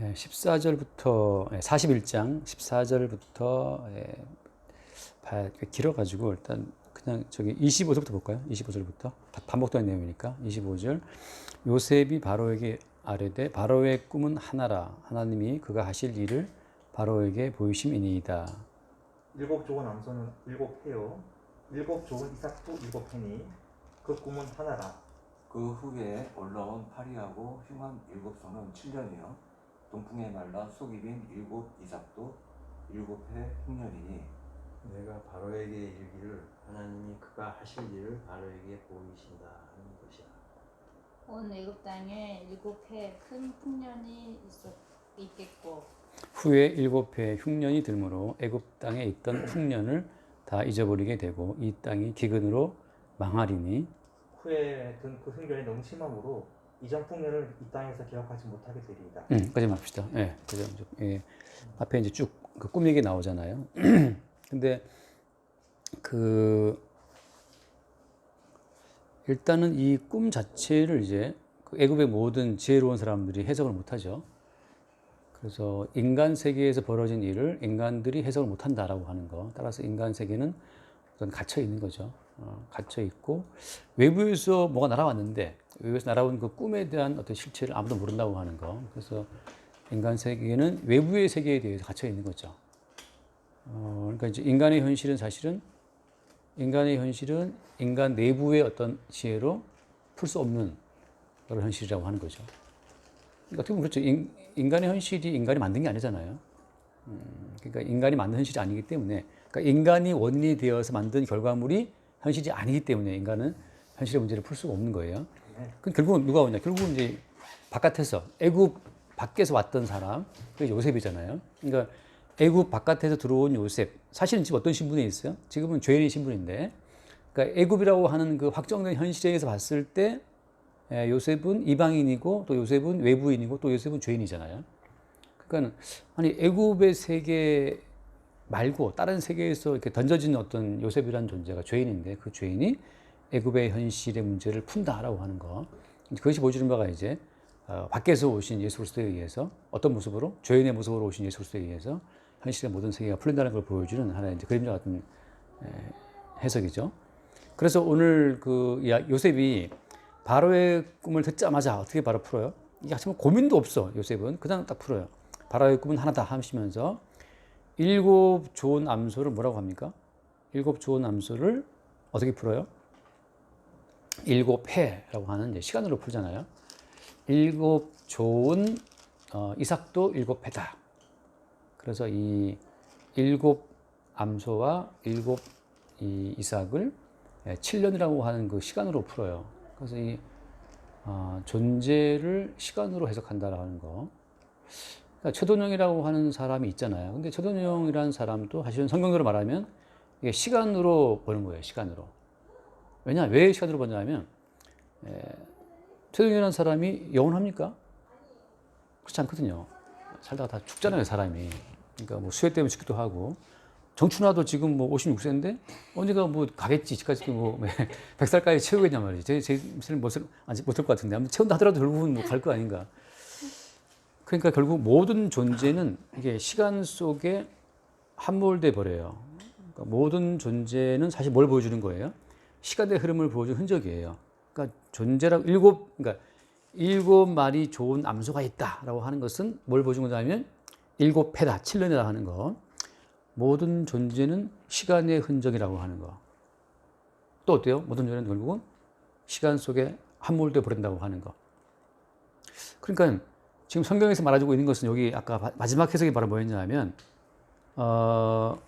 14절부터 41장 14절부터 길어가지고 일단 그냥 저기 25절부터 볼까요? 25절부터 반복되는 내용이니까 25절. 요셉이 바로에게 아뢰되 바로의 꿈은 하나라. 하나님이 그가 하실 일을 바로에게 보이심이니이다. 일곱 좋은 암소는 일곱 해요. 일곱 좋은 이삭도 일곱 해니 그 꿈은 하나라. 그 후에 올라온 파리하고 흉한 일곱 소는 7년이요 동풍에 말라 속이 빈 일곱 이삭도 일곱 해 흉년이니 내가 바로에게 이르기를 하나님이 그가 하실 일을 바로에게 보이신다 하는 것이라. 온 애굽 땅에 7해 큰 풍년이 있겠고 후에 7해 흉년이 들므로 애굽 땅에 있던 풍년을 다 잊어버리게 되고 이 땅이 기근으로 망하리니 후에 든 그 흉년이 너무 심함으로 이전 풍년을 이 땅에서 기억하지 못하게 되리이다. 까지 봅시다. 예, 그죠. 예, 앞에 이제 쭉 그 꿈 얘기 나오잖아요. 근데 일단은 이 꿈 자체를 이제 그 애굽의 모든 지혜로운 사람들이 해석을 못하죠. 그래서 인간 세계에서 벌어진 일을 인간들이 해석을 못한다라고 하는 거. 따라서 인간 세계는 어떤 갇혀 있는 거죠. 갇혀 있고 외부에서 뭐가 날아왔는데 외부에서 날아온 그 꿈에 대한 어떤 실체를 아무도 모른다고 하는 거. 그래서 인간 세계는 외부의 세계에 대해서 갇혀 있는 거죠. 그러니까 이제 인간의 현실은 사실은 인간 내부의 어떤 지혜로 풀 수 없는 그런 현실이라고 하는 거죠. 그러니까 어떻게 보면 그렇죠. 인간의 현실이 인간이 만든 게 아니잖아요. 그러니까 인간이 만든 현실이 아니기 때문에, 그러니까 인간이 원인이 되어서 만든 결과물이 현실이 아니기 때문에 인간은 현실의 문제를 풀 수가 없는 거예요. 그럼 결국은 누가 오냐? 결국은 이제 바깥에서 애굽 밖에서 왔던 사람, 그게 요셉이잖아요. 그러니까 애굽 바깥에서 들어온 요셉, 사실은 지금 어떤 신분에 있어요? 지금은 죄인의 신분인데, 그러니까 애굽이라고 하는 그 확정된 현실에서 봤을 때 요셉은 이방인이고 또 요셉은 외부인이고 또 요셉은 죄인이잖아요. 그러니까 아니 애굽의 세계 말고 다른 세계에서 이렇게 던져진 어떤 요셉이라는 존재가 죄인인데 그 죄인이 애굽의 현실의 문제를 푼다라고 하는 거. 그것이 보여주는 바가 이제 밖에서 오신 예수 그리스도에 의해서 어떤 모습으로 죄인의 모습으로 오신 예수 그리스도에 의해서 현실의 모든 세계가 풀린다는 걸 보여주는 하나의 이제 그림자 같은 해석이죠. 그래서 오늘 그 요셉이 바로의 꿈을 듣자마자 어떻게 바로 풀어요? 이게 하지만 고민도 없어. 요셉은 그냥 딱 풀어요. 바로의 꿈은 하나다 하시면서 7 좋은 암소를 뭐라고 합니까? 7 좋은 암소를 어떻게 풀어요? 7해라고 하는 이제 시간으로 풀잖아요. 7 좋은 이삭도 7해다. 그래서 이 7 암소와 7 이 이삭을 7년이라고 하는 그 시간으로 풀어요. 그래서 이 존재를 시간으로 해석한다라는 거. 그러니까 최돈영이라고 하는 사람이 있잖아요. 근데 최돈영이라는 사람도 사실은 성경으로 말하면 이게 시간으로 보는 거예요. 시간으로. 왜 시간으로 보냐면 최돈영이라는 사람이 영원합니까? 그렇지 않거든요. 살다가 다 죽잖아요, 사람이. 그러니까 뭐 수해 때문에 죽기도 하고. 정춘하도 지금 뭐 56세인데 언제가 뭐 가겠지. 지금까지 뭐 100살까지 채우겠냐 말이지. 제 못할 것 같은데. 아무튼 채운다 하더라도 결국은 뭐 갈 거 아닌가. 그러니까 결국 모든 존재는 이게 시간 속에 함몰돼 버려요. 그러니까 모든 존재는 사실 뭘 보여주는 거예요? 시간의 흐름을 보여주는 흔적이에요. 그러니까 존재라고 그러니까 7마리 좋은 암소가 있다라고 하는 것은 뭘 보여주는 거냐면 7해다, 7년이라고 하는 거. 모든 존재는 시간의 흔적이라고 하는 거. 또 어때요? 모든 존재는 결국은 시간 속에 함몰돼 버린다고 하는 거. 그러니까 지금 성경에서 말해주고 있는 것은 여기 아까 마지막 해석이 바로 뭐였냐면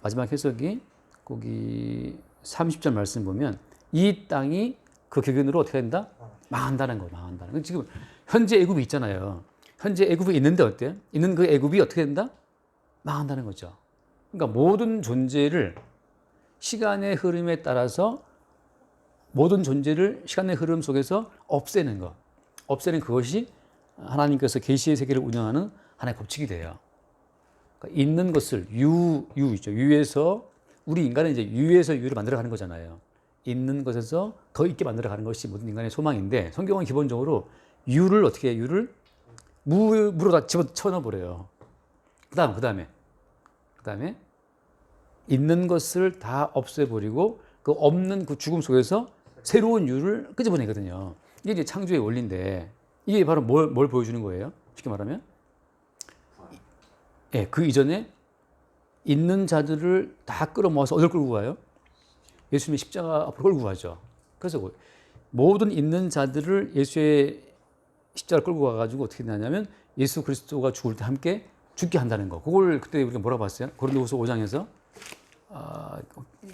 마지막 해석이 거기 30절 말씀 보면 이 땅이 그 기근으로 어떻게 된다? 망한다는 거, 망한다는 거. 지금 현재 애굽이 있잖아요. 현재 애굽이 있는데 어때? 있는 그 애굽이 어떻게 된다? 망한다는 거죠. 그러니까 모든 존재를 시간의 흐름에 따라서 모든 존재를 시간의 흐름 속에서 없애는 것. 없애는 그것이 하나님께서 계시의 세계를 운영하는 하나의 법칙이 돼요. 그러니까 있는 것을 유 있죠. 유에서 우리 인간은 이제 유에서 유를 만들어가는 거잖아요. 있는 것에서 더 있게 만들어가는 것이 모든 인간의 소망인데 성경은 기본적으로 유를 어떻게 해요? 유를 무로 다 집어넣어 버려요. 그다음에 있는 것을 다 없애버리고 그 없는 그 죽음 속에서 새로운 유를 끄집어내거든요. 이게 이제 창조의 원리인데 이게 바로 뭘 보여주는 거예요? 쉽게 말하면, 예, 그 이전에 있는 자들을 다 끌어모아서 어딜 끌고 가요? 예수님의 십자가 앞으로 끌고 가죠. 그래서 모든 있는 자들을 예수의 십자가를 끌고 가가지고 어떻게 되냐면 예수 그리스도가 죽을 때 함께 죽게 한다는 거. 그걸 그때 우리가 뭐라고 봤어요? 고린도후서 5장에서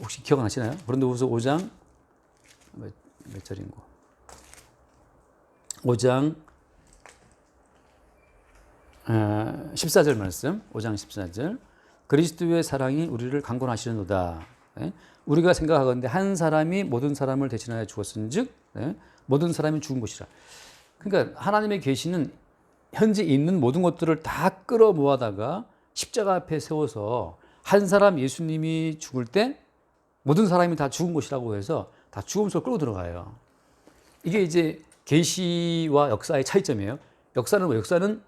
혹시 기억나시나요? 고린도후서 5장 몇 절인 거? 5장 14절 말씀. 5장 14절. 그리스도의 사랑이 우리를 강권하시려노다. 예? 우리가 생각하건대 한 사람이 모든 사람을 대신하여 죽었은즉 예? 모든 사람이 죽은 것이라. 그러니까 하나님의 계시는 현재 있는 모든 것들을 다 끌어모아다가 십자가 앞에 세워서 한 사람 예수님이 죽을 때 모든 사람이 다 죽은 것이라고 해서 다 죽음 속으로 끌고 들어가요. 이게 이제 계시와 역사의 차이점이에요. 역사는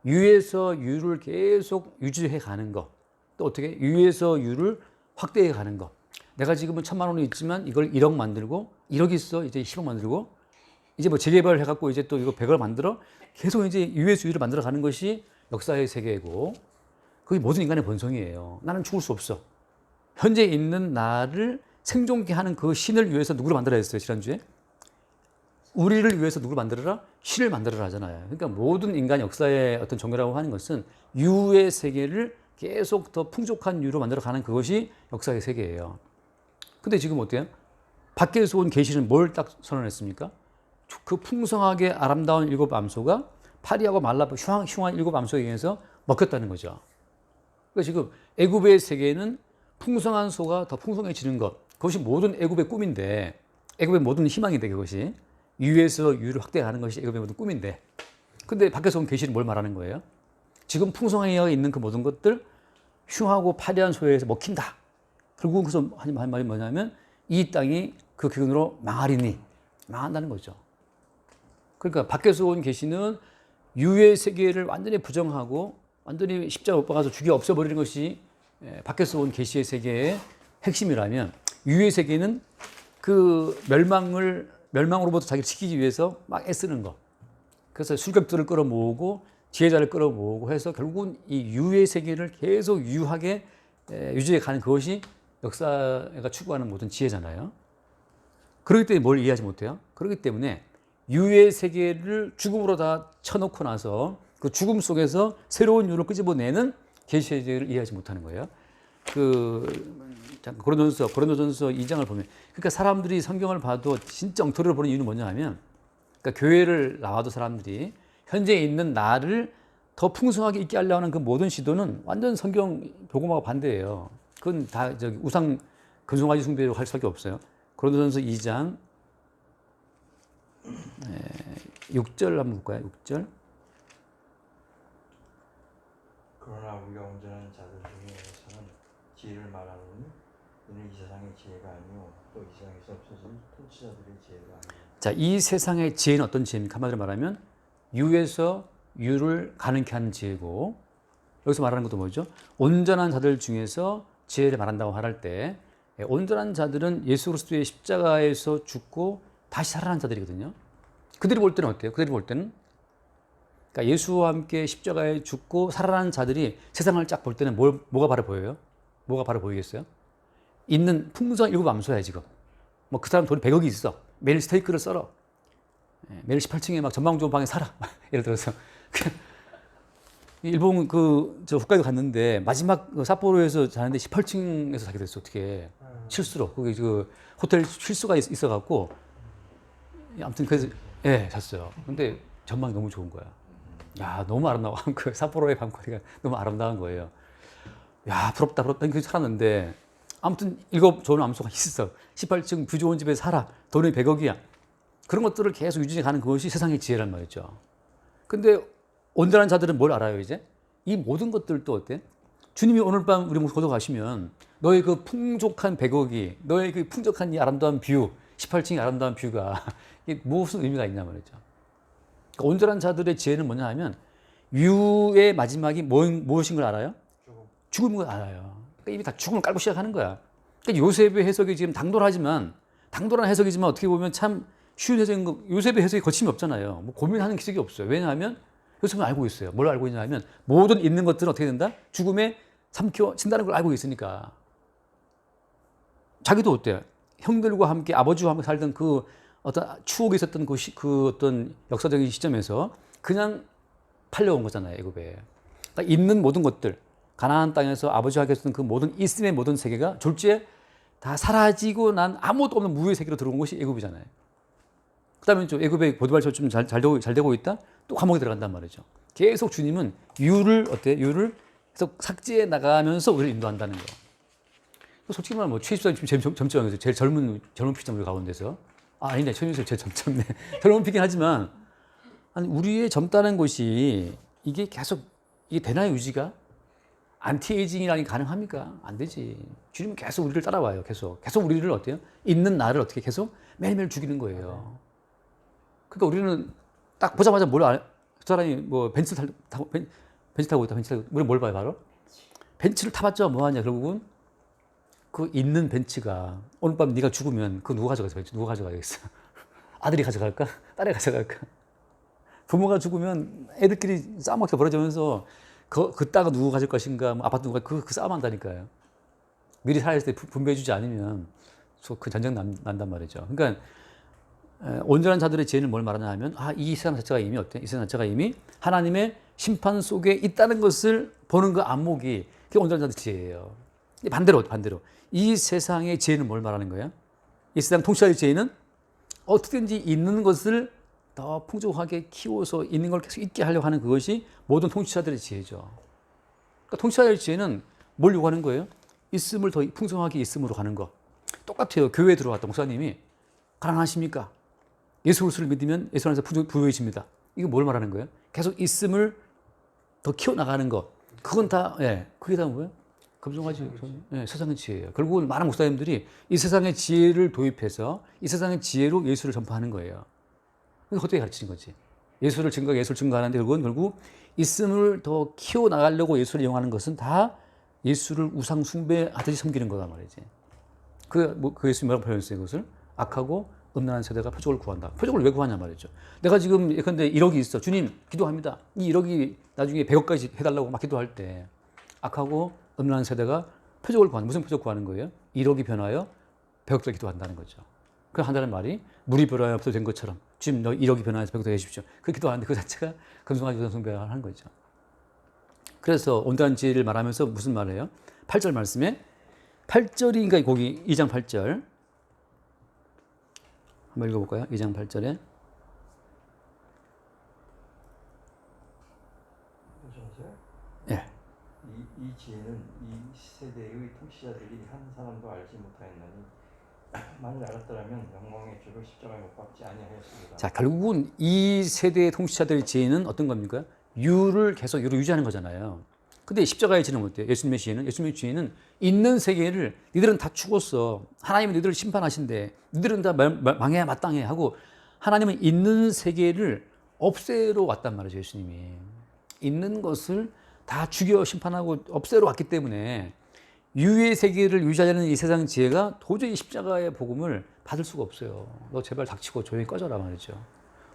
유에서 유를 계속 유지해 가는 거. 또 어떻게 유에서 유를 확대해 가는 거. 내가 지금은 1,000만 원이 있지만 이걸 1억 만들고 1억 있어 이제 10억 만들고 이제 뭐 재개발을 해갖고 이제 또 이거 100을 만들어 계속 이제 유에서 유를 만들어 가는 것이 역사의 세계이고 그게 모든 인간의 본성이에요. 나는 죽을 수 없어. 현재 있는 나를 생존케 하는 그 신을 위해서 누구를 만들어야 했어요, 지난주에? 우리를 위해서 누구를 만들어라? 신을 만들어라 하잖아요. 그러니까 모든 인간 역사의 어떤 종교라고 하는 것은 유의 세계를 계속 더 풍족한 유로 만들어 가는 그것이 역사의 세계예요. 근데 지금 어때요? 밖에서 온 계시는 뭘 딱 선언했습니까? 그 풍성하게 아름다운 일곱 암소가 파리하고 말라보 흉한 일곱 암소에 의해서 먹혔다는 거죠. 그러니까 지금 애굽의 세계는 풍성한 소가 더 풍성해지는 것. 그것이 모든 애굽의 꿈인데 애굽의 모든 희망인데 그것이 유에서 유를 확대하는 것이 애굽의 모든 꿈인데 근데 밖에서 온 계시는 뭘 말하는 거예요? 지금 풍성하게 있는 그 모든 것들 흉하고 파리한 소에 의해서 먹힌다. 결국은 그래서 한 말이 뭐냐면 이 땅이 그 기근으로 망한다는 거죠. 그러니까 밖에서 온 계시는 유의 세계를 완전히 부정하고 완전히 십자가 못 박아서 죽여 없애버리는 것이 밖에서 온 계시의 세계의 핵심이라면 유의 세계는 그 멸망으로부터 자기를 지키기 위해서 막 애쓰는 거. 그래서 술객들을 끌어모으고 지혜자를 끌어모으고 해서 결국은 이 유의 세계를 계속 유하게 유지해 가는 그것이 역사가 추구하는 모든 지혜잖아요. 그렇기 때문에 뭘 이해하지 못해요? 그렇기 때문에 유의 세계를 죽음으로 다 쳐놓고 나서 그 죽음 속에서 새로운 유를 끄집어내는 계시의 세계를 이해하지 못하는 거예요. 고린도전서 2장을 보면 그러니까 사람들이 성경을 봐도 진짜 엉터리로 보는 이유는 뭐냐 하면 그러니까 교회를 나와도 사람들이 현재 있는 나를 더 풍성하게 있게 하려고 하는 그 모든 시도는 완전 성경 복음하고 반대예요. 그건 다 우상 근성가지 숭배로 할 수밖에 없어요. 고린도전서 2장 6절 한번 볼까요? 6절. 그러나 우리가 온전한 자들 중에서는 지혜를 말하노니 이는 이 세상의 지혜가 아니요 또 이 세상에서 없어질 통치자들의 지혜가 아니요. 자, 이 세상의 지혜는 어떤 지혜입니까? 한마디로 말하면 유에서 유를 가능케 하는 지혜고 여기서 말하는 것도 뭐죠? 온전한 자들 중에서 지혜를 말한다고 할 때 온전한 자들은 예수 그리스도의 십자가에서 죽고 다시 살아난 자들이거든요. 그들이 볼 때는 어때요? 그들이 볼 때는 그러니까 예수와 함께 십자가에 죽고 살아난 자들이 세상을 쫙 볼 때는 뭐가 바로 보여요? 뭐가 바로 보이겠어요? 있는 풍성한 일곱 암소야 지금. 뭐 그 사람 돈이 100억이 있어. 매일 스테이크를 썰어. 매일 18층에 막 전망 좋은 방에 살아. 예를 들어서 일본 저 홋카이도 갔는데 마지막 삿포로에서 자는데 18층에서 자게 됐어. 어떻게 실수로 거기 그 호텔 실수가 있어갖고 아무튼 그래서 잤어요. 근데 전망이 너무 좋은 거야. 야 너무 아름다워. 그 삿포로의 밤거리가 너무 아름다운 거예요. 야 부럽다. 그렇게 살았는데 아무튼 일곱 좋은 암소가 있어. 18층 뷰 좋은 집에 살아. 돈이 100억이야. 그런 것들을 계속 유지해 가는 그것이 세상의 지혜란 말이죠. 근데 온전한 자들은 뭘 알아요, 이제? 이 모든 것들도 어때? 주님이 오늘 밤 우리 모두 가시면 너의 그 풍족한 100억이, 너의 그 풍족한 이 아름다운 뷰, 18층의 아름다운 뷰가 이게 무슨 의미가 있냐 말이죠. 그러니까 온전한 자들의 지혜는 뭐냐 하면 유의 마지막이 무엇인 걸 알아요? 조금 죽음인 걸 알아요. 그러니까 이미 다 죽음을 깔고 시작하는 거야. 그러니까 요셉의 해석이 지금 당돌한 해석이지만 어떻게 보면 참 쉬운 해석인 거. 요셉의 해석이 거침이 없잖아요. 뭐 고민하는 기색이 없어요. 왜냐하면 요셉은 알고 있어요. 뭘 알고 있냐면 모든 있는 것들은 어떻게 된다? 죽음에 삼켜진다는 걸 알고 있으니까. 자기도 어때? 형들과 함께 아버지와 함께 살던 그 어떤 추억이 있었던 그 어떤 역사적인 시점에서 그냥 팔려온 거잖아요, 애굽에. 그러니까 있는 모든 것들, 가나안 땅에서 아버지와 함께 했던 그 모든 있음의 모든 세계가 졸지에 다 사라지고 난 아무것도 없는 무의 세계로 들어온 것이 애굽이잖아요. 그다음에 좀 애굽의 보디발처럼 좀 잘 되고 있다. 또 감옥에 들어간단 말이죠. 계속 주님은 유를 계속 삭제해 나가면서 우리를 인도한다는 거. 솔직히 말하면 뭐 최24님 지금 제일 젊죠. 제일 젊은 피잖아요, 우리 가운데서. 아니네, 최윤수 제일 젊네. 젊은 피긴 하지만 아니 우리의 젊다는 것이 이게 계속 이게 되나요, 유지가? 안티에이징이라니 가능합니까? 안 되지. 주님은 계속 우리를 따라와요. 계속 우리를 어때요? 있는 나를 어떻게 계속 매일매일 죽이는 거예요. 그러니까 우리는 딱 보자마자 그 사람이 뭐 벤츠 타고 있다. 우리 뭘 봐요, 바로? 벤츠를 타봤자 뭐하냐, 결국은 그 있는 벤츠가 오늘 밤 네가 죽으면 그거 누가 가져가겠어? 누가 가져가겠어? 아들이 가져갈까? 딸이 가져갈까? 부모가 죽으면 애들끼리 싸움밖에 벌어지면서 그 땅은 누구 가질 것인가, 뭐 아파트 누가 그 싸움 한다니까요. 미리 살아있을 때 분배해주지 않으면 그 전쟁 난단 말이죠. 그러니까 온전한 자들의 지혜는 뭘 말하냐 하면 이 세상 자체가 이미 어때? 이 세상 자체가 이미 하나님의 심판 속에 있다는 것을 보는 그 안목이 그게 온전한 자들의 지혜예요. 반대로 이 세상의 지혜는 뭘 말하는 거야? 이 세상 통치자의 지혜는 어떻게든지 있는 것을 더 풍족하게 키워서 있는 걸 계속 있게 하려고 하는 그것이 모든 통치자들의 지혜죠. 그러니까 통치자의 지혜는 뭘 요구하는 거예요? 있음을 더 풍성하게 있음으로 가는 거. 똑같아요. 교회에 들어왔다 목사님이 가난하십니까? 예수 그리스도를 믿으면 예수 안에서 부유해집니다. 이거 뭘 말하는 거예요? 계속 있음을 더 키워나가는 거. 그건 다, 그게 다 뭐예요? 금송아지, 세상의 지혜예요. 결국은 많은 목사님들이 이 세상의 지혜를 도입해서 이 세상의 지혜로 예수를 전파하는 거예요. 그래서 헛되게 가르치는 거지. 예수를 증거하는데 결국 있음을 더 키워나가려고 예수를 이용하는 것은 다 예수를 우상 숭배하듯이 섬기는 거다 말이지. 그 예수님 뭐라고 표현했어요, 이것을? 악하고 음란한 세대가 표적을 구한다. 표적을 왜 구하냐 말이죠. 내가 지금 예컨대 1억이 있어. 주님, 기도합니다. 이 1억이 나중에 100억까지 해달라고 막 기도할 때 악하고 음란한 세대가 표적을 구하는, 무슨 표적 구하는 거예요? 1억이 변하여 100억짜리 기도한다는 거죠. 그 한다는 말이 물이 변하여 없어도 된 것처럼 주님 너 1억이 변하여서 100억 되게 해주십시오. 그 기도하는데 그 자체가 금송아지 우상숭배를 하는 거죠. 그래서 온전한 지혜를 말하면서 무슨 말이에요? 8절 말씀에 8절이 그러니까 거기 2장 8절 한번 읽어볼까요? 2장 8절에 보셔보세요. 예. 이 지혜는 이 세대의 통치자들이 한 사람도 알지 못하였나니 만일 알았더라면 영광의 주로 십자가에 못 박지 아니하였습니다. 자, 결국은 이 세대의 통치자들의 지혜는 어떤 겁니까? 유를 유지하는 거잖아요. 근데 십자가의 지혜는 어때요? 예수님의 지혜는 있는 세계를 니들은 다 죽었어. 하나님은 니들을 심판하신대. 니들은 다 망해야 마땅해 하고 하나님은 있는 세계를 없애러 왔단 말이죠, 예수님이. 있는 것을 다 죽여 심판하고 없애러 왔기 때문에 유의 세계를 유지하려는 이 세상 지혜가 도저히 십자가의 복음을 받을 수가 없어요. 너 제발 닥치고 조용히 꺼져라 말이죠.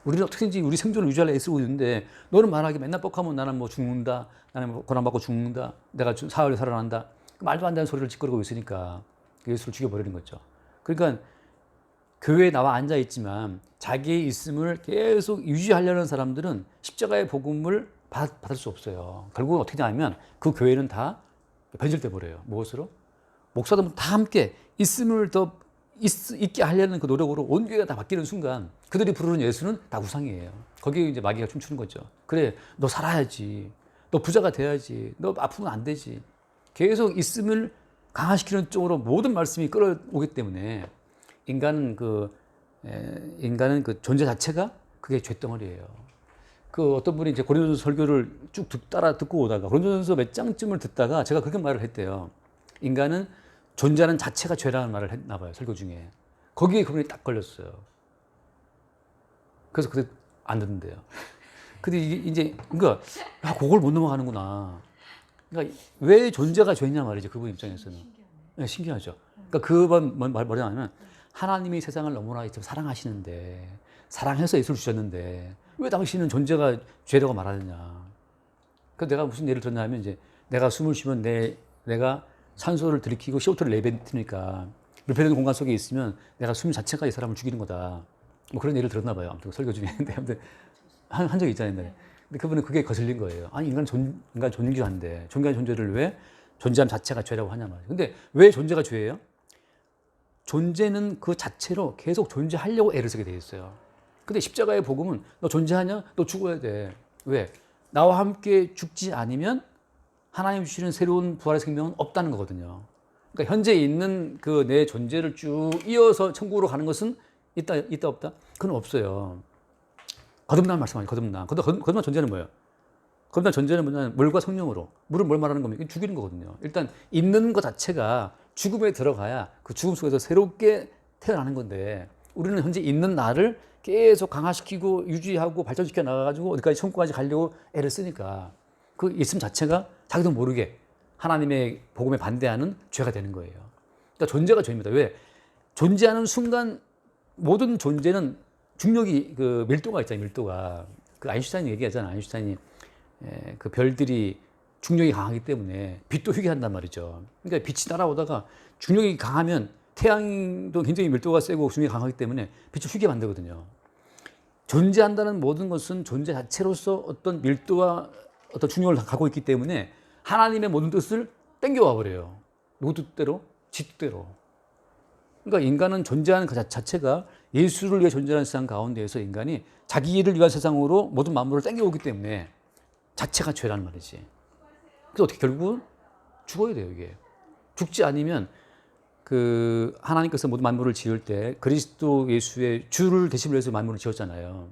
우리는 어떻게든지 우리 생존을 유지하려 애쓰고 있는데 너는 말하기 맨날 뻑하면 나는 뭐 죽는다. 나는 뭐 고난받고 죽는다. 내가 사흘에 살아난다. 말도 안 되는 소리를 짓거리고 있으니까 예수를 죽여버리는 거죠. 그러니까 교회에 나와 앉아있지만 자기의 있음을 계속 유지하려는 사람들은 십자가의 복음을 받을 수 없어요. 결국은 어떻게 되냐면 그 교회는 다 변질돼 버려요. 무엇으로? 목사들은 다 함께 있음을 더 있게 하려는 그 노력으로 온 교회가 다 바뀌는 순간 그들이 부르는 예수는 다 우상이에요. 거기에 이제 마귀가 춤추는 거죠. 그래, 너 살아야지. 너 부자가 돼야지. 너 아프면 안 되지. 계속 있음을 강화시키는 쪽으로 모든 말씀이 끌어오기 때문에 인간은 그 존재 자체가 그게 죄덩어리예요. 그 어떤 분이 이제 고린도전서 설교를 쭉 듣고 오다가 고린도전서 몇 장쯤을 듣다가 제가 그렇게 말을 했대요. 인간은 존재하는 자체가 죄라는 말을 했나 봐요, 설교 중에. 거기에 그분이 딱 걸렸어요. 그래서 그때 안 듣는데요. 근데 이게 이제 그러니까 야, 그걸 못 넘어가는구나. 그러니까 왜 존재가 죄냐 말이죠. 그분 입장에서는. 네, 신기하죠. 그러니까 그건 뭐냐면 하나님이 세상을 너무나 사랑하시는데 사랑해서 예수를 주셨는데 왜 당신은 존재가 죄라고 말하느냐. 그 내가 무슨 예를 들었냐면 이제 내가 숨을 쉬면 내가 산소를 들이키고 CO2를 내뱉으니까 밀폐된 공간 속에 있으면 내가 숨 자체가 이 사람을 죽이는 거다. 뭐 그런 예를 들었나 봐요. 아무튼 설교 중에. 근데 아무튼 한 적이 있잖아요. 근데 그분은 그게 거슬린 거예요. 아니 인간 존귀한데 존귀한 존재를 왜 존재함 자체가 죄라고 하냐 말이에요. 근데 왜 존재가 죄예요? 존재는 그 자체로 계속 존재하려고 애를 쓰게 돼 있어요. 근데 십자가의 복음은 너 존재하냐? 너 죽어야 돼. 왜? 나와 함께 죽지 않으면 하나님 주시는 새로운 부활의 생명은 없다는 거거든요. 그러니까 현재 있는 그 내 존재를 쭉 이어서 천국으로 가는 것은 있다 없다? 그건 없어요. 거듭난 말씀하죠. 거듭난 존재는 뭐예요? 거듭난 존재는 뭐냐면 물과 성령으로. 물은 뭘 말하는 겁니까? 죽이는 거거든요. 일단 있는 것 자체가 죽음에 들어가야 그 죽음 속에서 새롭게 태어나는 건데 우리는 현재 있는 나를 계속 강화시키고 유지하고 발전시켜 나가가지고 어디까지 천국까지 가려고 애를 쓰니까 그 있음 자체가 자기도 모르게 하나님의 복음에 반대하는 죄가 되는 거예요. 그러니까 존재가 죄입니다. 왜? 존재하는 순간 모든 존재는 중력이 그 밀도가 있잖아요. 밀도가 그 아인슈타인이 얘기하잖아요. 아인슈타인이 그 별들이 중력이 강하기 때문에 빛도 휘게한단 말이죠. 그러니까 빛이 날아오다가 중력이 강하면 태양도 굉장히 밀도가 세고 중력이 강하기 때문에 빛을 휘게 만들거든요. 존재한다는 모든 것은 존재 자체로서 어떤 밀도와 어떤 중력을 갖고 있기 때문에 하나님의 모든 뜻을 땡겨와 버려요. 누구 뜻대로? 지 뜻대로. 그러니까 인간은 존재하는 그 자체가 예수를 위해 존재하는 세상 가운데에서 인간이 자기를 위한 세상으로 모든 만물을 땡겨오기 때문에 자체가 죄라는 말이지. 그래서 어떻게 결국은 죽어야 돼요, 이게. 죽지 않으면 그 하나님께서 모든 만물을 지을 때 그리스도 예수의 주를 대신을 해서 만물을 지었잖아요.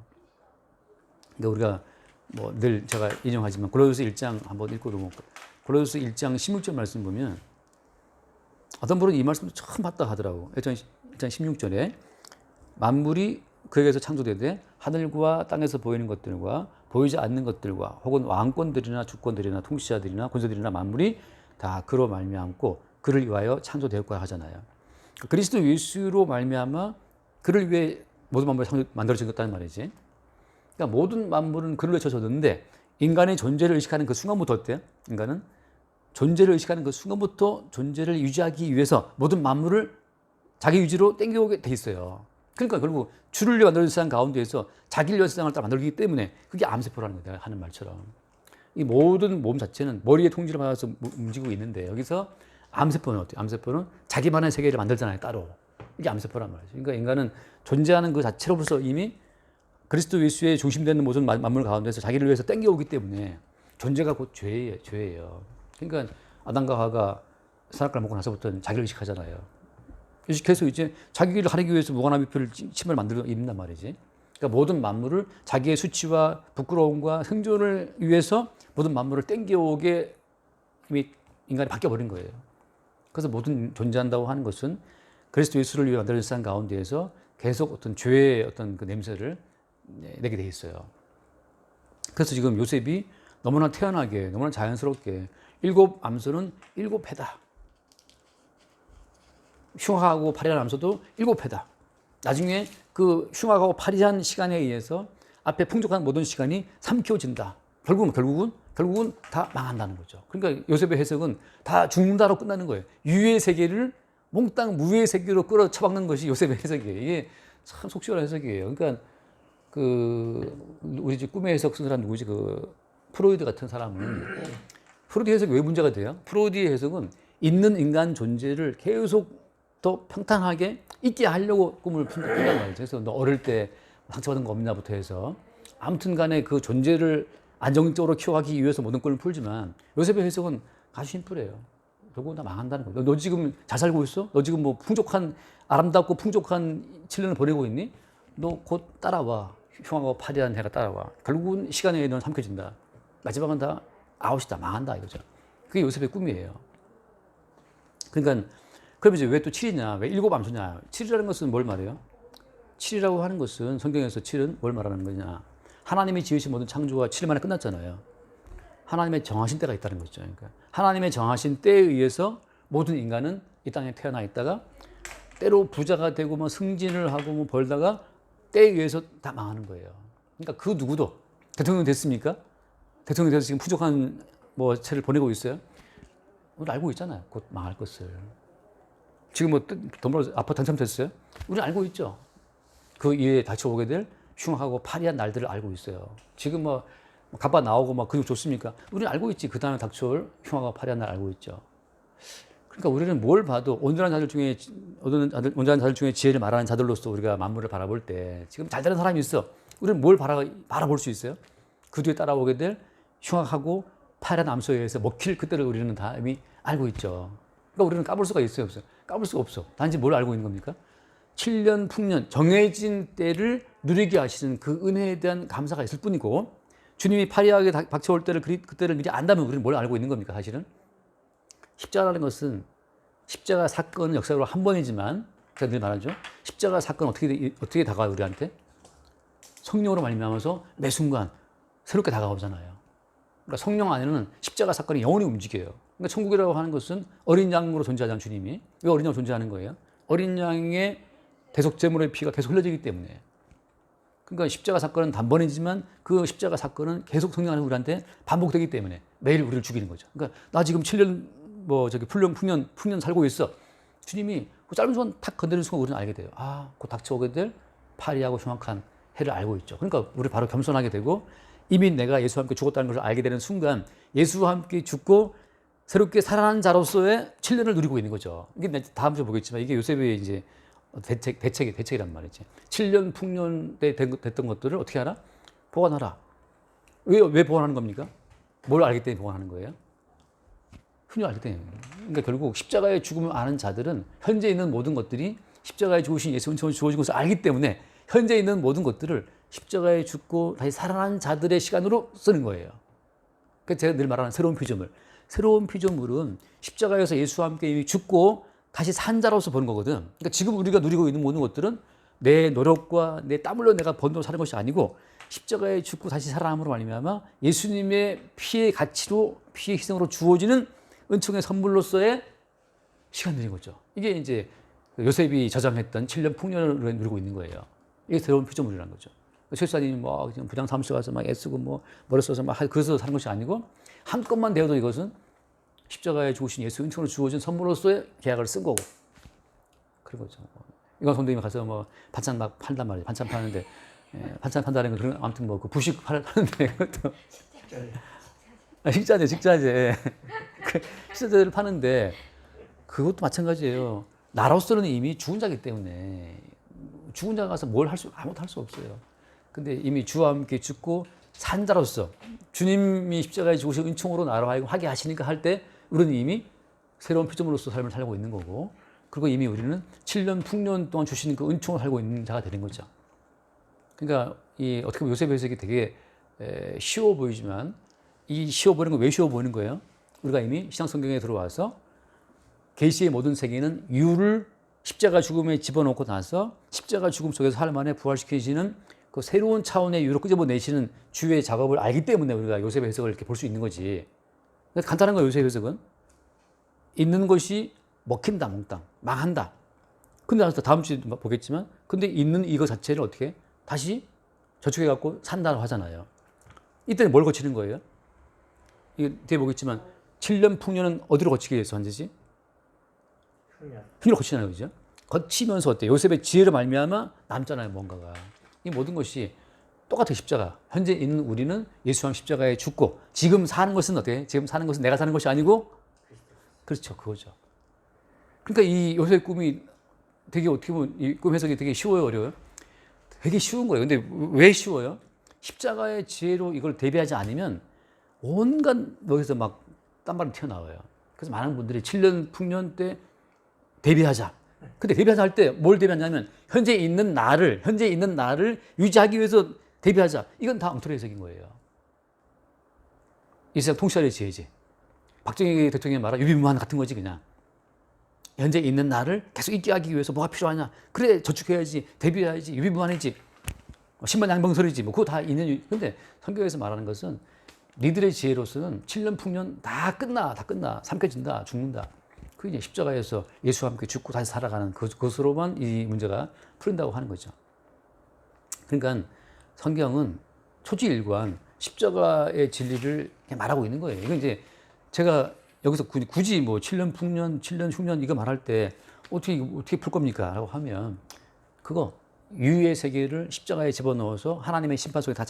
그러니까 우리가 뭐 늘 제가 인용하지만 골로새 1장 한번 읽고 보면 골로새 1장 16절 말씀 보면 어떤 분은 이 말씀도 처음 봤다 하더라고. 1장 16절에 만물이 그에게서 창조되되 하늘과 땅에서 보이는 것들과 보이지 않는 것들과 혹은 왕권들이나 주권들이나 통치자들이나 권세들이나 만물이 다 그로 말미암고 그를 위하여 창조되었고 하잖아요. 그리스도 예수로 말미암아 그를 위해 모든 만물이 만들어졌다는 말이지. 그러니까 모든 만물은 그를 위해 졌는데 인간의 존재를 의식하는 그 순간부터 어때요? 인간은 존재를 의식하는 그 순간부터 존재를 유지하기 위해서 모든 만물을 자기 유지로 땡겨오게 돼 있어요. 그러니까 결국 주를 위해 만들어진 세상 가운데에서 자기를 위한 세상을 따라 만들기 때문에 그게 암세포라는 거예요. 하는 말처럼. 이 모든 몸 자체는 머리의 통지를 받아서 움직이고 있는데 여기서 암세포는 어때요? 암세포는 자기만의 세계를 만들잖아요. 따로. 이게 암세포란 말이죠. 그러니까 인간은 존재하는 그 자체로서 이미 그리스도 예수의 중심되는 모든 만물 가운데서 자기를 위해서 땡겨오기 때문에 존재가 곧 죄예요. 그러니까 아담과 하와가 선악과를 먹고 나서부터는 자기를 의식하잖아요. 의식해서 이제 자기를 가리기 위해서 무관한 비표를 침을 만들고 입는단 말이지. 그러니까 모든 만물을 자기의 수치와 부끄러움과 생존을 위해서 모든 만물을 땡겨오게 이미 인간이 바뀌어버린 거예요. 그래서 모든 존재한다고 하는 것은 그리스도 예수를 위해 만들어진 세상 가운데에서 계속 어떤 죄의 어떤 그 냄새를 내게 돼 있어요. 그래서 지금 요셉이 너무나 태연하게, 너무나 자연스럽게 7 암소는 7회다. 흉악하고 파리한 암소도 7회다. 나중에 그 흉악하고 파리한 시간에 의해서 앞에 풍족한 모든 시간이 삼켜진다. 결국은 다 망한다는 거죠. 그러니까 요셉의 해석은 다 죽는다로 끝나는 거예요. 유의 세계를 몽땅 무의 세계로 끌어 처박는 것이 요셉의 해석이에요. 이게 참 속시원한 해석이에요. 그러니까 우리 집 꿈의 해석 쓴 사람 누구지? 그 프로이드 같은 사람은 프로이드 해석이 왜 문제가 돼요? 프로이드의 해석은 있는 인간 존재를 계속 더 평탄하게 있게 하려고 꿈을 푼단 말이죠. 그래서 너 어릴 때 상처받은 거 없냐부터 해서 아무튼 간에 그 존재를 안정적으로 키워가기 위해서 모든 꿈을 풀지만 요셉의 해석은 아주 심플해요. 결국은 다 망한다는 거예요. 너 지금 잘 살고 있어? 너 지금 뭐 아름답고 풍족한 7년을 보내고 있니? 너 곧 따라와. 흉하고 파리한 해가 따라와. 결국은 시간에 너는 삼켜진다. 마지막은 다 아웃이다. 망한다 이거죠. 그게 요셉의 꿈이에요. 그러니까 그럼 이제 왜 또 7이냐? 왜 7 암소냐? 7이라는 것은 뭘 말해요? 7이라고 하는 것은 성경에서 7은 뭘 말하는 거냐? 하나님이 지으신 모든 창조가 7일 만에 끝났잖아요. 하나님의 정하신 때가 있다는 거죠. 그러니까 하나님의 정하신 때에 의해서 모든 인간은 이 땅에 태어나 있다가 때로 부자가 되고 뭐 승진을 하고 뭐 벌다가 때에 의해서 다 망하는 거예요. 그러니까 그 누구도 대통령 됐습니까? 대통령 돼서 지금 부족한 뭐 채를 보내고 있어요. 우리 알고 있잖아요. 곧 망할 것을. 지금 뭐 돈 벌어서 아파트 당첨됐어요? 우리 알고 있죠. 그 이후에 닥쳐오게 될 흉하고 파리한 날들을 알고 있어요. 지금 뭐 갑바 나오고 막 근육 좋습니까? 우리는 알고 있지. 그 다음에 닥쳐올 흉하고 파리한 날 알고 있죠. 그러니까 우리는 뭘 봐도 온전한 자들 중에 지혜를 말하는 자들로서 우리가 만물을 바라볼 때 지금 잘 되는 사람이 있어. 우리는 뭘 바라볼 수 있어요? 그 뒤에 따라오게 될 흉악하고 파란 암소에 의해서 먹힐 그때를 우리는 다 이미 알고 있죠. 그러니까 우리는 까볼 수가 있어요, 없어요? 까볼 수가 없어. 단지 뭘 알고 있는 겁니까? 7년 풍년, 정해진 때를 누리게 하시는 그 은혜에 대한 감사가 있을 뿐이고, 주님이 파리하게 닥쳐올 때를 그때를 미리 안다면 우리는 뭘 알고 있는 겁니까, 사실은? 십자가라는 것은 십자가 사건은 역사적으로 한 번이지만 제가 늘 말하죠. 십자가 사건은 어떻게 다가와요, 우리한테? 성령으로 말미암아서 매 순간 새롭게 다가오잖아요. 그러니까 성령 안에는 십자가 사건이 영원히 움직여요. 그러니까 천국이라고 하는 것은 어린 양으로 존재하자는 주님이 왜 어린 양으로 존재하는 거예요? 어린 양의 대속 제물의 피가 계속 흘려지기 때문에. 그러니까 십자가 사건은 단번이지만 그 십자가 사건은 계속 성령 안에 우리한테 반복되기 때문에 매일 우리를 죽이는 거죠. 그러니까 나 지금 7년 풍년 살고 있어. 주님이 그 짧은 시간 탁 건드리는 순간 우리는 알게 돼요. 아, 곧 닥쳐오게 될 파리하고 흉악한 해를 알고 있죠. 그러니까 우리 바로 겸손하게 되고 이미 내가 예수와 함께 죽었다는 것을 알게 되는 순간 예수와 함께 죽고 새롭게 살아난 자로서의 7년을 누리고 있는 거죠. 이게 다음 주에 보겠지만 이게 요셉의 이제 대책이란 말이지. 7년 풍년 때 됐던 것들을 어떻게 하라? 보관하라. 왜 보관하는 겁니까? 뭘 알기 때문에 보관하는 거예요? 흔히 알기 때문에. 그러니까 결국 십자가의 죽음을 아는 자들은 현재 있는 모든 것들이 십자가에 죽으신 예수 은총으로 주어진 것을 알기 때문에 현재 있는 모든 것들을 십자가에 죽고 다시 살아난 자들의 시간으로 쓰는 거예요. 그러니까 제가 늘 말하는 새로운 피조물. 새로운 피조물은 십자가에서 예수와 함께 이미 죽고 다시 산 자로서 보는 거거든. 그러니까 지금 우리가 누리고 있는 모든 것들은 내 노력과 내 땀 흘려 내가 번도 사는 것이 아니고 십자가에 죽고 다시 살아남으로 말미암아 예수님의 피의 가치로 피의 희생으로 주어지는 은총의 선물로서의 시간들인 거죠. 이게 이제 요셉이 저장했던 7년 풍년을 누리고 있는 거예요. 이게 새로운 피조물이라는 거죠. 최수사님이 뭐 부장 사무실 가서 막 애쓰고 뭐 머리 써서 막 그래서 사는 것이 아니고 한껏만 되어도 이것은 십자가에 죽으신 예수 은총으로 주어진 선물로서의 계약을 쓴 거고 그런 거죠. 이건 선생님이 가서 뭐 반찬 막 팔단 말이에요. 반찬 파는데 반찬 판다는 건 그런 아무튼 뭐 그 부식 파는데 그것도 식자재 그 식자재를 파는데 그것도 마찬가지예요. 나로서는 이미 죽은 자이기 때문에 죽은 자가 가서 아무것도 할 수 없어요. 근데 이미 주와 함께 죽고 산 자로서 주님이 십자가에 죽으신 은총으로 나로 하여금 하게 하시니까 할 때 우리는 이미 새로운 피조물로서 삶을 살고 있는 거고 그리고 이미 우리는 7년 풍년 동안 주시는 그 은총을 살고 있는 자가 되는 거죠. 그러니까 어떻게 보면 요셉의 해석이 되게 쉬워 보이지만 이 쉬워 보이는 건 왜 쉬워 보이는 거예요? 우리가 이미 신약 성경에 들어와서 계시의 모든 세계는 유를 십자가 죽음에 집어넣고 나서 십자가 죽음 속에서 사흘 만에 부활시키시는 그 새로운 차원의 유로 끄집어내시는 주의 작업을 알기 때문에 우리가 요셉의 해석을 이렇게 볼 수 있는 거지. 간단한 거예요, 요셉의 해석은. 있는 것이 먹힌다, 몽땅. 망한다. 근데 나서 다음 주에 보겠지만, 근데 있는 이거 자체를 어떻게 다시 저축해갖고 산다고 하잖아요. 이때는 뭘 거치는 거예요? 이게 뒤에 보겠지만, 7년 풍년은 어디로 거치기 위해서 한 짓이? 흉년을 거치잖아요, 그죠? 거치면서 어때요? 요셉의 지혜로 말미암아 남잖아요, 뭔가가. 이 모든 것이 똑같아요, 십자가. 현재 있는 우리는 예수와 십자가에 죽고, 지금 사는 것은 어때요? 지금 사는 것은 내가 사는 것이 아니고, 그렇죠, 그거죠. 그러니까 이 요셉의 꿈이 되게 어떻게 보면 이 꿈 해석이 되게 쉬워요, 어려워요? 되게 쉬운 거예요. 근데 왜 쉬워요? 십자가의 지혜로 이걸 대비하지 않으면 온갖 여기서 막 딴바람 튀어나와요. 그래서 많은 분들이 7년 풍년 때 대비하자. 근데 대비하자 할 때 뭘 대비하냐면 현재 있는 나를 유지하기 위해서 대비하자. 이건 다 엉터리 해석인 거예요. 이 세상 통치자의 지혜지. 박정희 대통령이 말한 유비무환 같은 거지 그냥. 현재 있는 나를 계속 있게 하기 위해서 뭐가 필요하냐. 그래 저축해야지, 대비해야지, 유비무환이지. 신반양병설이지 뭐 그거 다 있는. 근데 성경에서 말하는 것은 니들의 지혜로서는 7년 풍년 다 끝나 삼켜진다 죽는다. 그 이제 십자가에서 예수와 함께 죽고 다시 살아가는 그것으로만 이 문제가 풀린다고 하는 거죠. 그러니까 성경은 초지일관 십자가의 진리를 그냥 말하고 있는 거예요. 이건 이제 제가 여기서 굳이 뭐 7년 풍년, 7년 흉년 이거 말할 때 어떻게 풀 겁니까? 라고 하면 그거 유의 세계를 십자가에 집어넣어서 하나님의 심판 속에 다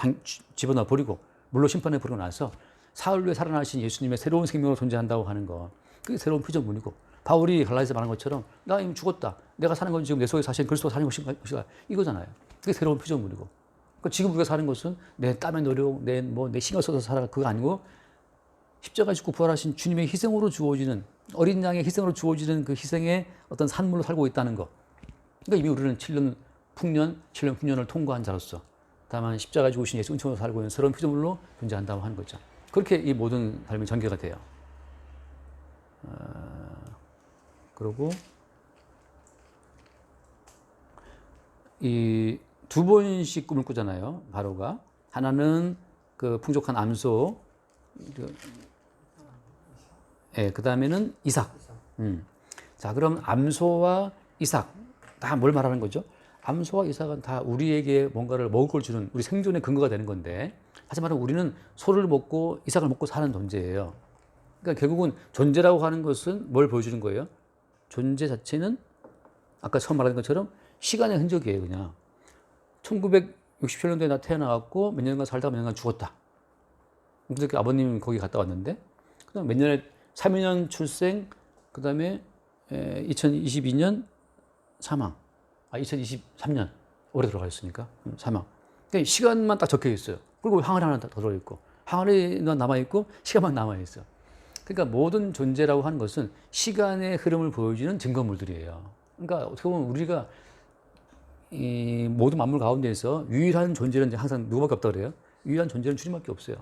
집어넣어 버리고 물로 심판해 버리고 나서 사흘 후에 살아나신 예수님의 새로운 생명으로 존재한다고 하는 거. 그게 새로운 피조물이고 바울이 갈라디아서 말한 것처럼 나 이미 죽었다. 내가 사는 건 지금 내 속에 사신 그리스도가 사는 것인가 이거잖아요. 그게 새로운 피조물이고. 그러니까 지금 우리가 사는 것은 내 땀의 노력, 내 신경 써서 살아가 그거 아니고 십자가 죽고 부활하신 주님의 희생으로 주어지는 어린 양의 희생으로 주어지는 그 희생의 어떤 산물로 살고 있다는 거. 그러니까 이미 우리는 7년 풍년을 통과한 자로서 다만 십자가 죽으신 예수 은총으로 살고 있는 새로운 피조물로 존재한다고 하는 거죠. 그렇게 이 모든 삶이 전개가 돼요. 그리고 이 두 번씩 꿈을 꾸잖아요. 바로가 하나는 그 풍족한 암소, 그 다음에는 이삭. 자, 그럼 암소와 이삭 다 뭘 말하는 거죠? 암소와 이삭은 다 우리에게 뭔가를 먹을 걸 주는 우리 생존의 근거가 되는 건데, 하지만 우리는 소를 먹고 이삭을 먹고 사는 존재예요. 그러니까 결국은 존재라고 하는 것은 뭘 보여주는 거예요? 존재 자체는 아까 처음 말한 것처럼 시간의 흔적이에요. 그냥 1967년도에 나 태어나갖고 몇 년간 살다가 몇 년간 죽었다. 그렇게 아버님 거기 갔다 왔는데 그다음 몇 년에 32년 출생, 그다음에 2022년 사망. 2023년 올해 들어가 있으니까 사망. 그러니까 시간만 딱 적혀 있어요. 그리고 항아리 하나 더 들어 있고 항아리만 남아 있고 시간만 남아 있어. 그러니까 모든 존재라고 하는 것은 시간의 흐름을 보여주는 증거물들이에요. 그러니까 어떻게 보면 우리가 이 모든 만물 가운데에서 유일한 존재는 항상 누구밖에 없다 그래요? 유일한 존재는 주님밖에 없어요.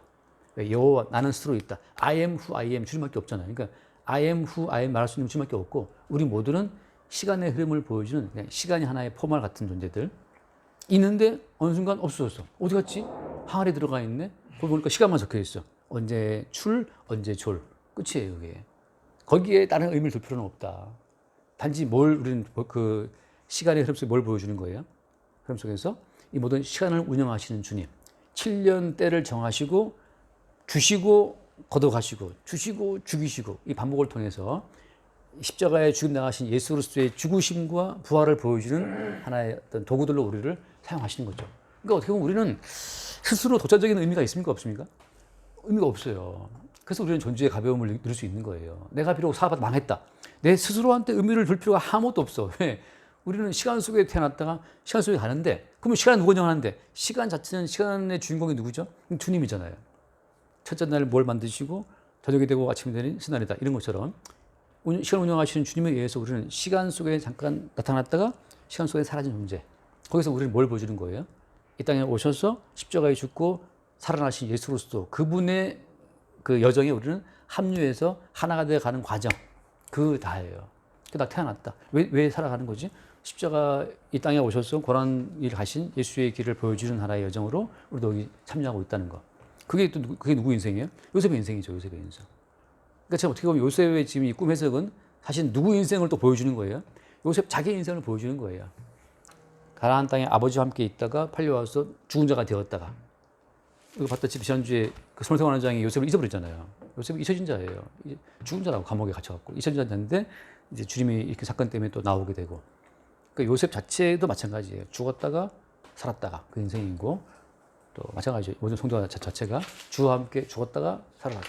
여호와 나는 스스로 있다. I am who I am 주님밖에 없잖아요. 그러니까 I am who I am 말할 수 있는 주님밖에 없고 우리 모두는 시간의 흐름을 보여주는 그냥 시간이 하나의 포말 같은 존재들 있는데 어느 순간 없어졌어. 어디 갔지? 항아리에 들어가 있네. 거기 보니까 시간만 적혀 있어. 언제 출, 언제 졸. 끝이에요, 그게. 거기에 다른 의미를 둘 필요는 없다. 단지 우리는 그 시간의 흐름 속에 뭘 보여주는 거예요? 흐름 속에서 이 모든 시간을 운영하시는 주님. 7년 때를 정하시고 주시고 걷어가시고 주시고 죽이시고 이 반복을 통해서 십자가에 죽임 당하신 예수 그리스도의 죽으심과 부활을 보여주는 하나의 어떤 도구들로 우리를 사용하시는 거죠. 그러니까 어떻게 보면 우리는 스스로 독자적인 의미가 있습니까? 없습니까? 의미가 없어요. 그래서 우리는 존재의 가벼움을 누릴 수 있는 거예요. 내가 비록 사업하다 망했다. 내 스스로한테 의미를 둘 필요가 아무것도 없어. 왜? 우리는 시간 속에 태어났다가 시간 속에 가는데 그러면 시간은 누가 정하는데 시간 자체는 시간의 주인공이 누구죠? 주님이잖아요. 첫째 날 뭘 만드시고 저녁이 되고 아침이 되는 신날이다. 이런 것처럼 시간 운영하시는 주님에 의해서 우리는 시간 속에 잠깐 나타났다가 시간 속에 사라진 존재. 거기서 우리는 뭘 보여주는 거예요? 이 땅에 오셔서 십자가에 죽고 살아나신 예수 그리스도 그분의 그 여정에 우리는 합류해서 하나가 되어가는 과정. 그 다예요. 나 태어났다. 왜 살아가는 거지? 십자가 이 땅에 오셔서 고난 일 하신 예수의 길을 보여주는 하나의 여정으로 우리도 여기 참여하고 있다는 거. 그게 누구 인생이에요? 요셉의 인생이죠. 요셉의 인생. 그러니까 제가 어떻게 보면 요셉의 지금 이 꿈 해석은 사실 누구 인생을 또 보여주는 거예요? 요셉 자기 인생을 보여주는 거예요. 가나안 땅에 아버지와 함께 있다가 팔려와서 죽은 자가 되었다가 이거 봤다시피 지난주에 그 스몰탱 원장이 요셉을 잊어버렸잖아요. 요셉이 잊혀진 자예요. 죽은 자라고 감옥에 갇혀갖고 잊혀진 자인데 이제 주님이 이렇게 사건 때문에 또 나오게 되고 그러니까 요셉 자체도 마찬가지예요. 죽었다가 살았다가 그 인생이고 또 마찬가지죠. 모든 성도 자체가 주와 함께 죽었다가 살아났다.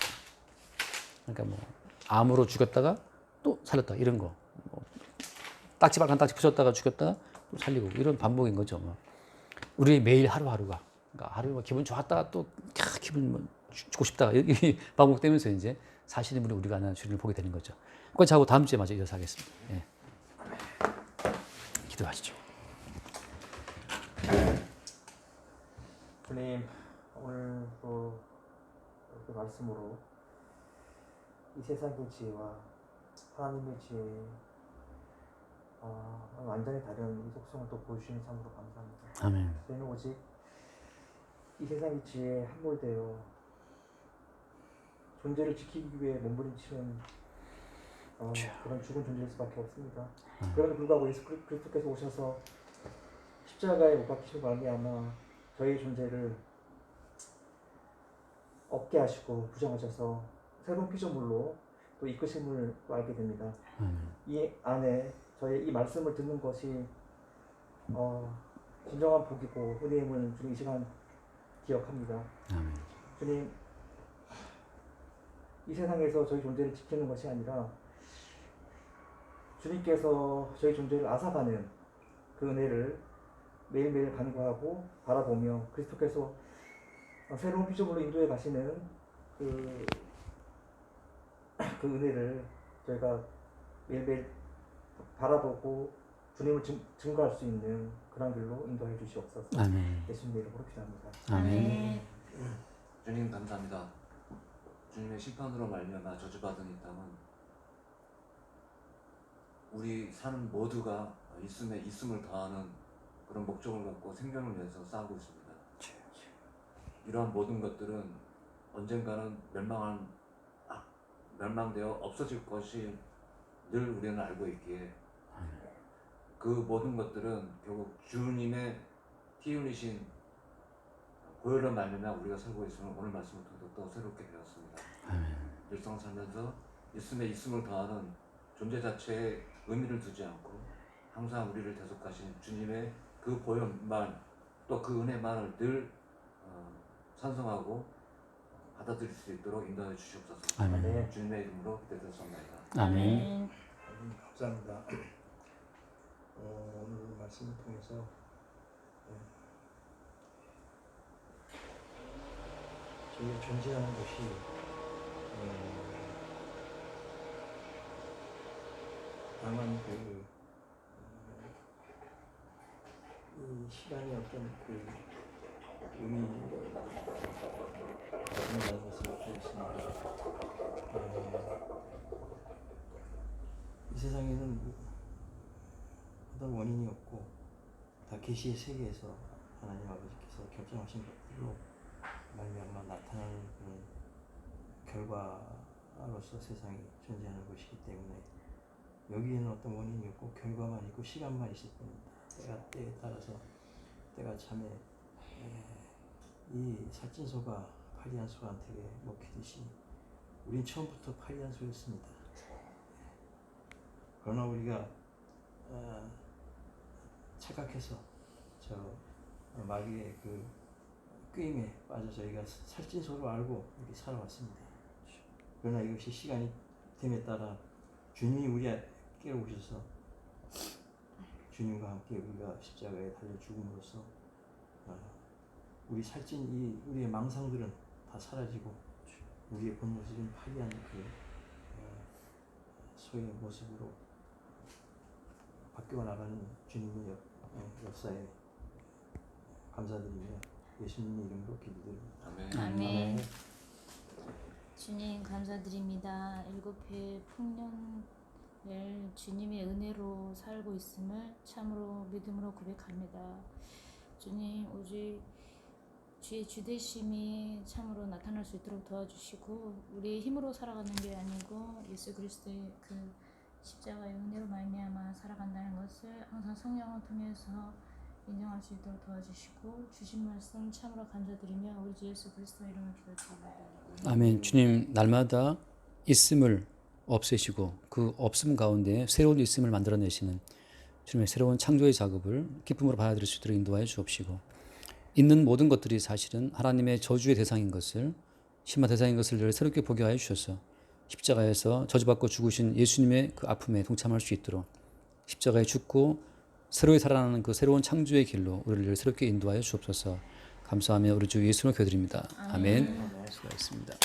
그러니까 뭐 암으로 죽였다가 또 살렸다 이런 거. 뭐 딱지 빨간 딱지 부셨다가 죽였다가 또 살리고 이런 반복인 거죠. 뭐. 우리 매일 하루하루가 그러니까 하루가 기분 좋았다가 또 기분 뭐 죽고 싶다가 이 반복되면서 이제 사실은 우리가 아는 주님을 보게 되는 거죠. 그거 하고 다음 주에 마저 이어서 하겠습니다. 예. 기도하시죠. 주님, 오늘 또 이렇게 말씀으로 이 세상의 지혜와 하나님의 지혜 완전히 다른 이 속성을 또 보여주시니 참으로 감사합니다. 아멘. 저희는 오직 이 세상의 지혜에 함몰되어 존재를 지키기 위해 몸부림치는 그런 죽은 존재일 수밖에 없습니다. 그럼에도 불구하고 예수 그리스도께서 오셔서 십자가에 못 박히시고 말미암아 저희의 존재를 없게 하시고 부정하셔서 새로운 피조물로 또 이끄심을 또 알게 됩니다. 이 안에 저희 이 말씀을 듣는 것이 진정한 복이고 은혜임을 주님 이 시간 기억합니다. 주님, 이 세상에서 저희 존재를 지키는 것이 아니라 주님께서 저희 존재를 앗아가는 그 은혜를 매일매일 간구하고 바라보며 그리스도께서 새로운 피조물로 인도해 가시는 그 은혜를 저희가 매일매일 바라보고 주님을 증거할 수 있는 그런 길로 인도해 주시옵소서. 아멘. 예수님 이름으로 기도합니다. 아멘. 주님 감사합니다. 주님의 심판으로 말미암아 저주받은 이 땅은 우리 사는 모두가 있음을 더하는 그런 목적을 갖고 생명을 위해서 싸우고 있습니다. 이러한 모든 것들은 언젠가는 멸망되어 없어질 것이 늘 우리는 알고 있기에 그 모든 것들은 결국 주님의 피 흘리신 보혈로 말미암아 우리가 살고 있음을 오늘 말씀을 통해서 또 새롭게 배웠습니다. 일상 살면서 있음을 더하는 존재 자체에 의미를 두지 않고 항상 우리를 대속하신 주님의 그 보혈만 또 그 은혜만을 늘 찬송하고 받아들일 수 있도록 인도해 주시옵소서. 아멘. 주님의 이름으로 기도드렸습니다. 아멘. 감사합니다. 오늘 말씀을 통해서 저희가 존재하는 것이 다만 이 시간이 어떤 의미를 갖는다는 것을 알겠습니다. 이 세상에는 어떤 원인이 없고 다 계시의 세계에서 하나님 아버지께서 결정하신 것들로 말미암아 나타나는 그런 결과로서 세상이 존재하는 것이기 때문에 여기에는 어떤 원인이 없고 결과만 있고 시간만 있을 뿐입니다. 때에 따라서 때가 참에 이 살찐소가 파리한 소한테 먹히듯이 우린 처음부터 파리한 소였습니다. 그러나 우리가 착각해서 저 마귀의 그 꾀임에 빠져 저희가 살찐소로 알고 이렇게 살아왔습니다. 그러나 이것이 시간이 됨에 따라 주님이 우리에게 오셔서 주님과 함께 우리가 십자가에 달려 죽음으로써 우리 살찐 우리의 망상들은 다 사라지고 우리의 본 모습은 파리한 그 소의 모습으로 바뀌어 나가는 주님의 역사에 감사드리며 예수님의 이름으로 기도드립니다. 아멘. 아멘. 주님 감사드립니다. 7회 풍년을 주님의 은혜로 살고 있음을 참으로 믿음으로 고백합니다. 주님 오직 주의 주되심이 참으로 나타날 수 있도록 도와주시고 우리의 힘으로 살아가는 게 아니고 예수 그리스도의 그 십자가의 은혜로 말미암아 살아간다는 것을 항상 성령을 통해서 인정할 수 있도록 도와주시고 주신 말씀 참으로 감사드리며 우리 주 예수 그리스도 이름을 기도드립니다. 아멘. 주님 날마다 있음을 없애시고 그 없음 가운데 새로운 있음을 만들어내시는 주님의 새로운 창조의 작업을 기쁨으로 받아들일 수 있도록 인도하여 주옵시고 있는 모든 것들이 사실은 하나님의 저주의 대상인 것을 심한 대상인 것을 늘 새롭게 보게 하여 주셔서 십자가에서 저주받고 죽으신 예수님의 그 아픔에 동참할 수 있도록 십자가에 죽고 새로이 살아나는 그 새로운 창조의 길로 우리를 늘 새롭게 인도하여 주옵소서. 감사하며 우리 주 예수님을 기도드립니다. 아멘. 수고하셨습니다.